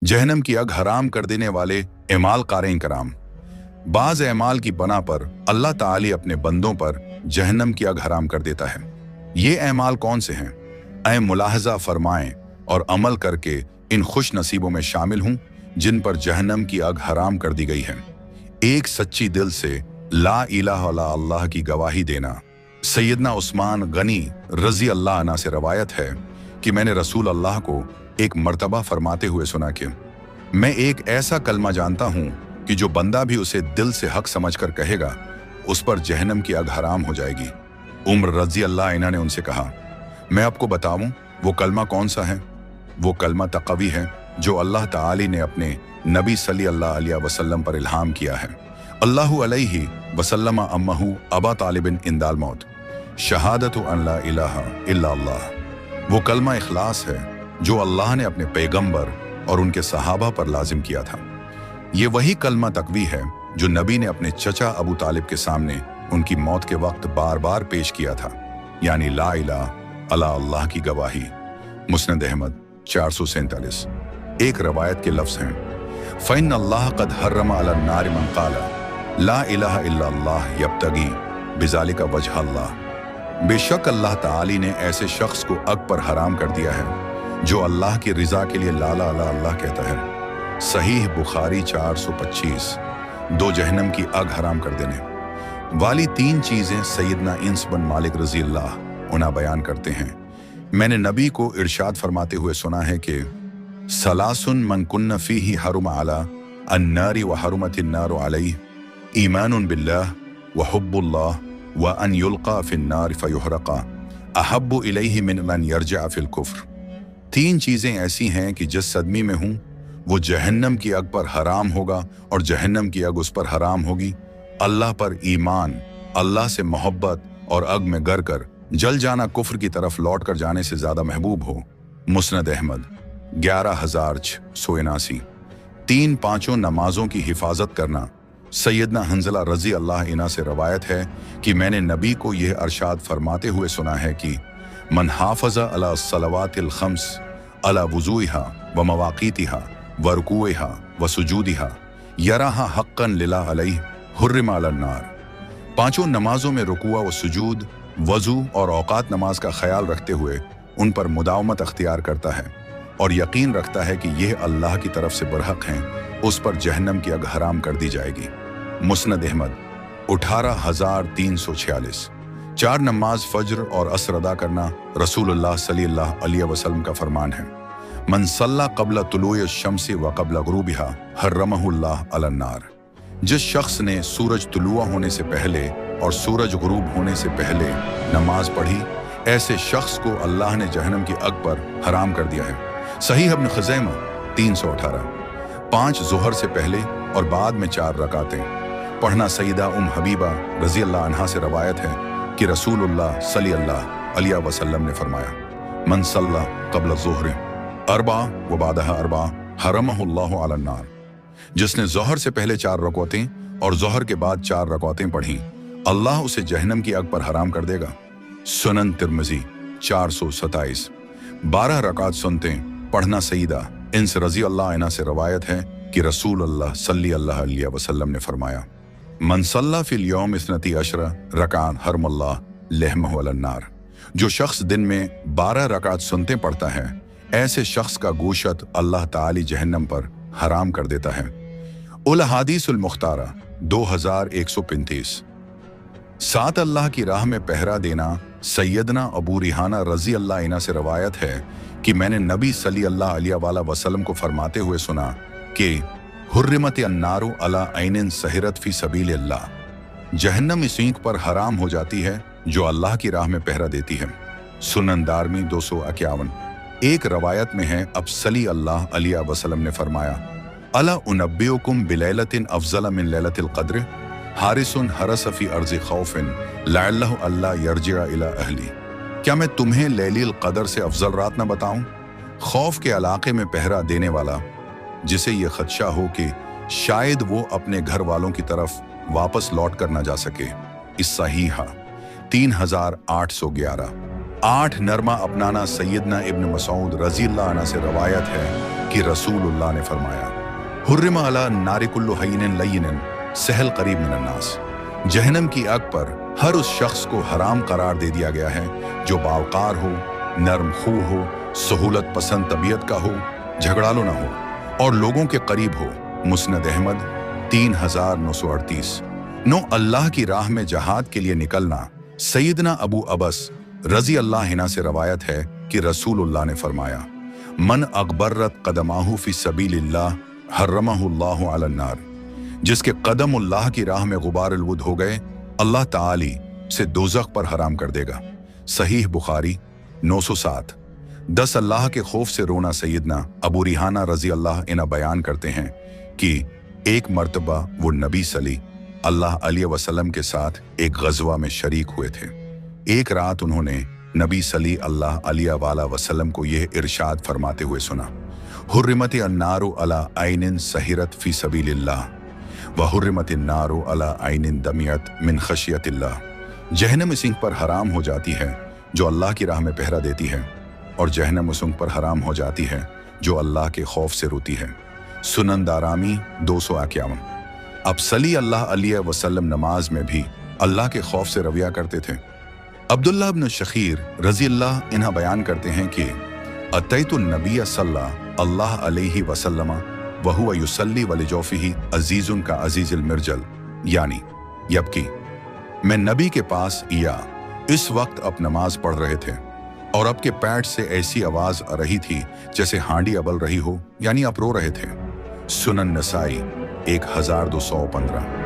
जहन्नम की आग हराम कर देने वाले एमाल क़ारीन कराम। बाज़ एमाल की बना पर अल्लाह ताली अपने बंदों पर जहन्नम की आग हराम कर देता है। ये एमाल कौन से हैं? ऐ मुलाहजा फरमाएं और अमल करके इन खुश नसीबों में शामिल हूं जिन पर जहन्नम की आग हराम कर दी गई है। एक सच्ची दिल से ला इलाहा इल्ला अल्लाह की गवाही देना। सैयदना उस्मान गनी रजी अल्लाह अन्हु से रवायत है कि मैंने रसूल अल्लाह को एक मर्तबा फरमाते हुए सुना कि मैं एक ऐसा कलमा जानता हूं कि जो बंदा भी उसे दिल से हक समझकर कहेगा उस पर जहन्नम की आग हराम हो जाएगी। उम्र रजी अल्लाह अन्हा ने उनसे कहा, मैं आपको बताऊं वो कलमा कौन सा है? वो कलमा तक़वी है जो अल्लाह ताली ने अपने नबी सल्लल्लाहु अलैहि वसल्लम पर इल्हाम किया है। अल्लाहु अलैहि वसल्लम अम्महु अबा तालिबिन इंदाल मौत शहादतु अन ला इलाहा इल्ला अल्लाह। वो कलमा इखलास है जो अल्लाह ने अपने पैगंबर और उनके सहाबा पर लाजिम किया था। ये वही कलमा तक़वी है जो नबी ने अपने चचा अबू तालिब के सामने उनकी मौत के वक्त बार बार पेश किया था, यानी ला इलाहा इल्ला अल्लाह की गवाही। मुस्नद अहमद 447। एक रवायत के लफ्ज़ हैं, फ़इन अल्लाह क़द हर्रम अला नार मन क़ाला ला इलाहा इल्ला अल्लाह यब्तगी बिज़ालिका वजह अल्लाह। बेशक अल्लाह ताली ने ऐसे शख्स को अग पर हराम कर दिया है जो अल्लाह की रिजा के लिए ला इलाहा इल्ला अल्लाह कहता है। सहीह बुखारी 425। दो जहन्नम की आग हराम कर देने वाली तीन चीजें सैयदना इन्स बिन मालिक रजी अल्लाह अन्हु बयान करते हैं। मैंने नबी को इरशाद फरमाते हुए सुना है कि सलासुन मन कुन्न फीही हरुम अला अन्नारी व हरुमतिन नारु अलैहि ईमानुन बिल्लाह व हुब्बुल्लाह व अन युल्का फिन्नार फयुहरका अहब्बु इलैहि मिन अन यरजा फिल कुफ्र। तीन चीजें ऐसी हैं कि जिस सदमी में हूं वो जहन्नम की आग पर हराम होगा और जहन्नम की आग उस पर हराम होगी। अल्लाह पर ईमान, अल्लाह से मोहब्बत और आग में गर कर जल जाना कुफ्र की तरफ लौट कर जाने से ज्यादा महबूब हो। मुस्नद अहमद 11679। तीन पांचों नमाजों की हिफाजत करना। सैयदना हंजला रजी अल्लाह अन्हु से रवायत है कि मैंने नबी को यह अरशाद फरमाते हुए सुना है कि मन हाफज़ा अला सलवातिल खम्स अला वुज़ूइहा व मवाक़ीतिहा व रुकूइहा व सुजूदिहा यराहा हक्कन लिला अलैहि हुर्रिमा अलन नार। पांचों नमाजों में रुकुआ व सुजूद, वज़ू और औकात नमाज का ख्याल रखते हुए उन पर मुदावमत अख्तियार करता है और यकीन रखता है कि यह अल्लाह की तरफ से बरहक हैं, उस पर जहन्नम की आग हराम कर दी जाएगी। मुस्नद अहमद 18346। चार नमाज फज्र और असर अदा करना रसूलुल्लाह सल्लल्लाहु अलैहि वसल्लम का फरमान है। मन सल्ला क़ब्ल तुलूइ शम्सी व क़ब्ल ग़ुरूबिहा हर्रमहुल्लाह अलन नार। जिस शख्स ने सूरज तुलुआ होने से पहले और सूरज गुरूब होने से पहले नमाज पढ़ी, ऐसे शख्स को अल्लाह ने जहन्नम की आग पर हराम कर दिया है। सहीह इब्न खुज़ैमा 318। 5 ज़ोहर से पहले और बाद में 4 रकातें पढ़ना। सईदा हबीबा रज़ी अल्लाह अन्हा से रवायत है कि रसूलुल्लाह सल्लल्लाहु अलैहि वसल्लम ने फरमाया, मन सल्ला क़ब्ल ज़ुहर अरबा व बादहा अरबा हरमहुल्लाहु अलन नार। जिसने ज़ोहर से पहले 4 रकातें और ज़ोहर के बाद 4 रकातें पढ़ी, अल्लाह उसे जहन्नम की आग पर हराम कर देगा। सुनन तिर्मिज़ी 427। 12 रकात सुनते पढ़ना। सईदा इन्स रज़ी अल्लाह अन्हा से रवायत है कि रसूलुल्लाह सल्लल्लाहु अलैहि वसल्लम ने फरमाया, मन सल्ला फिल यौम इस्नती अशरा रकात हरमल्लाह लहमहु अलन नार। जो शख्स दिन में 12 रकात सुनते पढ़ता है, ऐसे शख्स का गोशत अल्लाह ताली जहन्नम पर हराम कर देता है। उल हादीसुल मुख्तारा 2135। 7 अल्लाह की राह में पहरा देना। सैयदना अबू रिहाना रजी अल्लाह अन्हु से रवायत है कि मैंने नबी सल्लल्लाहु अलैहि वसल्लम को फरमाते हुए सुना कि हुर्रिमत अन्नारु अला ऐनिन सहिरत फी सबीलिल्लाह। जहन्नम इस ईंख पर हराम हो जाती है जो अल्लाह की राह में पहरा देती है। सुनन दारमी 251। एक रवायत में है, अब सली अल्लाह अलैहि वसल्लम ने फरमाया, अला उनब्बिउकुम बिलैलतिन अफज़ल मिन लैलतिल क़द्र हारिसुन हरस फी अर्ज़ि खौफिन लअल्लहु अल्ला यरजिअ इला अहली। क्या मैं तुम्हें लैलिल क़द्र से अफजल रात न बताऊं? खौफ के इलाके में पहरा देने वाला, जिसे ये खदशा हो कि शायद वो अपने घर वालों की तरफ वापस लौट कर न जा सके। इस सहीहा 3811। 8 नरमा अपनाना। सैयदना इब्न मसूद रज़ी अल्लाह अन्हु से रवायत है कि रसूलुल्लाह ने फरमाया, हुर्रिमा अला नारि कुल्लु हय्यिन लय्यिन सहल करीब मिनन नास। जहन्नम की आग पर हर उस शख्स को हराम करार दे दिया गया है जो बावकार हो, नरम खू हो, सहूलत पसंद तबीयत का हो, झगड़ालू ना हो और लोगों के करीब हो। मुस्नद अहमद 3938। 9 अल्लाह की राह में जहाद के लिए निकलना। सैयदना अबू अबस रज़ी अल्लाह अन्हु से रवायत है कि रसूलुल्लाह ने फरमाया, मन अकबरत कदमाहु फी सबीलिल्लाह हर्रमहुल्लाहु अलन नार। जिसके कदम अल्लाह की राह में गुबार अलवुद हो गए, अल्लाह ताली से दोज़ख पर हराम कर देगा। सहीह बुखारी 907। 10 अल्लाह के खौफ से रोना। सैयदना अबू रिहाना रज़ी अल्लाह अन्हु बयान करते हैं कि एक मर्तबा वो नबी सल्लल्लाहु अलैहि वसल्लम के साथ एक गज़वा में शरीक हुए थे। एक रात उन्होंने नबी सल्लल्लाहु अलैहि वसल्लम को यह इरशाद फरमाते हुए सुना, हुर्रिमत अन्नारु अला आइनिन सहिरत फी सबीलिल्लाह व हुर्रिमत अन्नारु अला आइनिन दमियत मिन खशियतिल्लाह। जहन्नम इस पर हराम हो जाती है जो अल्लाह की राह में पहरा देती है, और जहन्नम उस पर हराम हो जाती है जो अल्लाह के खौफ से रोती है। सुनन दारामी 251। अब सल्लल्लाहु अलैहि वसल्लम नमाज में भी अल्लाह के खौफ से रविया करते थे। अब्दुल्ला इब्न शखीर रज़ी अल्लाह अन्हु बयान करते हैं कि अतैतुन नबिय सल्लल्लाहु अलैहि वसल्लम व हुवा युसल्ली व लिजौफिही अजीजुन का अजीजुल मिर्जल, यानी यबकी मैं नबी के पास या इस वक्त अब नमाज पढ़ रहे थे और अब के पैट से ऐसी आवाज आ रही थी जैसे हांडी अबल रही हो, यानी आप रो रहे थे। सुनन नसाई 1215।